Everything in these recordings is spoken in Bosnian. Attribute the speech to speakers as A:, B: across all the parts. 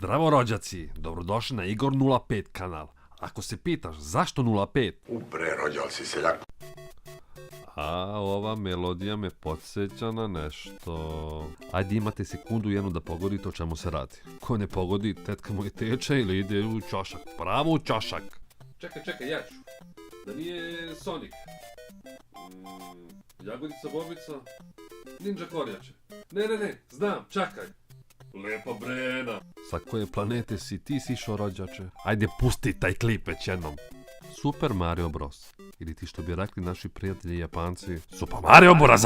A: Zdravo rođaci, dobrodošli na Igor 05 kanal. Ako se pitaš zašto 05?
B: Rođal si seljak.
A: A ova melodija me podsjeća na nešto. Ajde imate sekundu jednu da pogodite o čemu se radi. Ko ne pogodi, tetka mu je teče ili ide u ćošak. Pravo u ćošak. Čekaj, ja ću. Da nije Sonic. Jagodica Bobica. Ninja Korjače. Ne, znam, čakaj. Lepa Brena. Sa koje planete si ti sišao, rođače? Ajde pusti taj klip već jednom. Super Mario Bros. Ili ti što bi rekli naši prijatelji Japanci, Super Mario Bros.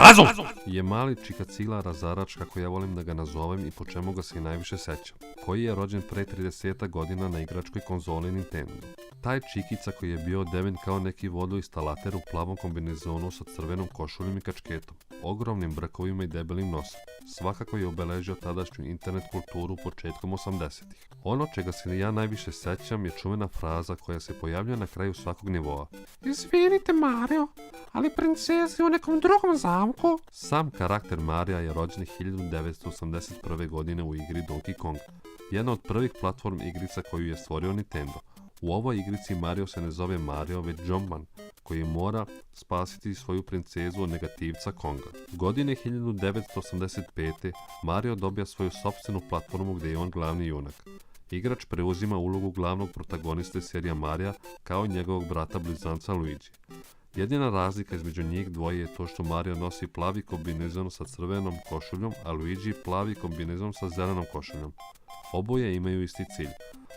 A: Je mali čikacila razarač, kako ja volim da ga nazovem i po čemu ga se i najviše sećam, koji je rođen pre 30 godina na igračkoj konzoli Nintendo. Taj čikica koji je bio odeven kao neki vodoinstalater u plavom kombinezonu sa crvenom košuljom i kačketom, ogromnim brkovima i debelim nosom, svakako je obeležio tadašnju internet kulturu početkom 80-ih. Ono čega se ja najviše sećam je čuvena fraza koja se pojavlja na kraju svakog nivoa. Izvinite Mario, ali princeza je u nekom drugom zamku. Sam karakter Marija je rođen 1981. godine u igri Donkey Kong, jedna od prvih platform igrica koju je stvorio Nintendo. U ovoj igrici Mario se ne zove Mario, već Jumpman, koji mora spasiti svoju princezu od negativca Konga. Godine 1985. Mario dobija svoju sopstvenu platformu gdje je on glavni junak. Igrač preuzima ulogu glavnog protagoniste serija Marija kao i njegovog brata blizanca Luigi. Jedina razlika između njih dvoje je to što Mario nosi plavi kombinezon sa crvenom košuljom, a Luigi plavi kombinezon sa zelenom košuljom. Oboje imaju isti cilj.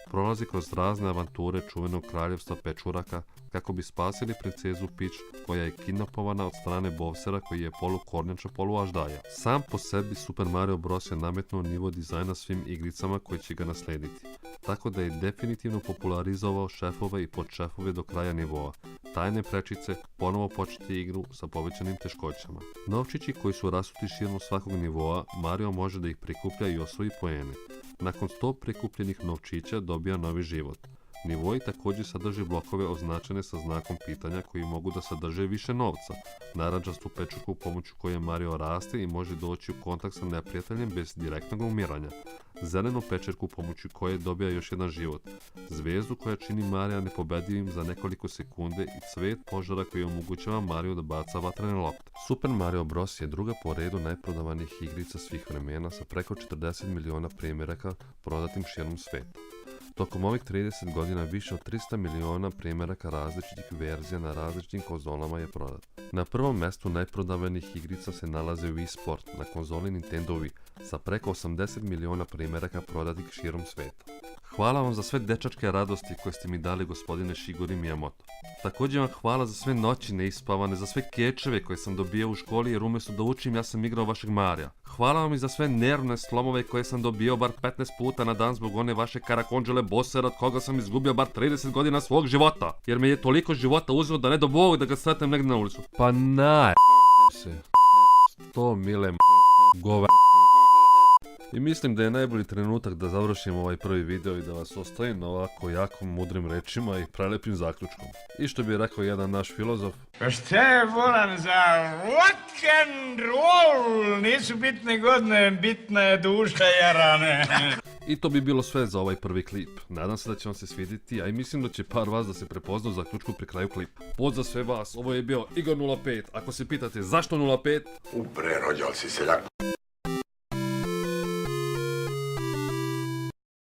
A: Prolazi kroz razne avanture čuvenog kraljevstva Pečuraka kako bi spasili princezu Peach, koja je kidnapovana od strane Bowsera koji je polu kornjača, polu aždaja. Sam po sebi Super Mario Bros. Je nametnuo nivo dizajna svim igricama koje će ga naslediti, tako da je definitivno popularizovao šefove i podšefove do kraja nivoa, tajne prečice, ponovo početi igru sa povećanim teškoćama. Novčići koji su rasuti širom svakog nivoa, Mario može da ih prikuplja i osvoji poene. Nakon 100 prikupljenih novčića dobija novi život. Nivoi također sadrže blokove označene sa znakom pitanja koji mogu da sadrže više novca, narandžastu pečurku pomoću koje Mario raste i može doći u kontakt sa neprijateljem bez direktnog umiranja, zelenu pečurku pomoću koje dobija još jedan život, zvezdu koja čini Marija nepobedivim za nekoliko sekunde i cvet požara koji omogućava Mariju da baca vatrene lopte. Super Mario Bros. Je druga po redu najprodavanijih igrica svih vremena sa preko 40 miliona primjeraka prodatim širom sveta. Tokom ovih 30 godina više od 300 miliona primjeraka različitih verzija na različitim konzolama je prodat. Na prvom mjestu najprodavanijih igrica se nalaze Wii Sport na konzoli Nintendo Wii sa preko 80 miliona primjeraka prodatih širom sveta. Hvala vam za sve dečačke radosti koje ste mi dali, gospodine Shigeru Miyamoto. Također vam hvala za sve noći neispavane, za sve kečeve koje sam dobio u školi jer umjesto da učim ja sam igrao vašeg Marija. Hvala vam i za sve nervne slomove koje sam dobio bar 15 puta na dan zbog one vaše karakonđele Bossera od koga sam izgubio bar 30 godina svog života. Jer me je toliko života uzeo da ne do Bog da ga sretnem negdje na ulicu. Pa se. To mile gove. I mislim da je najbolji trenutak da završim ovaj prvi video i da vas ostavim na ovako jako mudrim rečima i prelepim zaključkom. I što bi rekao jedan naš filozof.
C: Pa šta je volan za rock and roll? Nisu bitne godine, bitna je duša jarane.
A: I to bi bilo sve za ovaj prvi klip. Nadam se da će vam se svidjeti, a i mislim da će par vas da se prepozna u zaključku pri kraju klipa. Pozdrav sve vas, ovo je bio Igor 05. Ako se pitate zašto 05?
B: Rođal si seljak.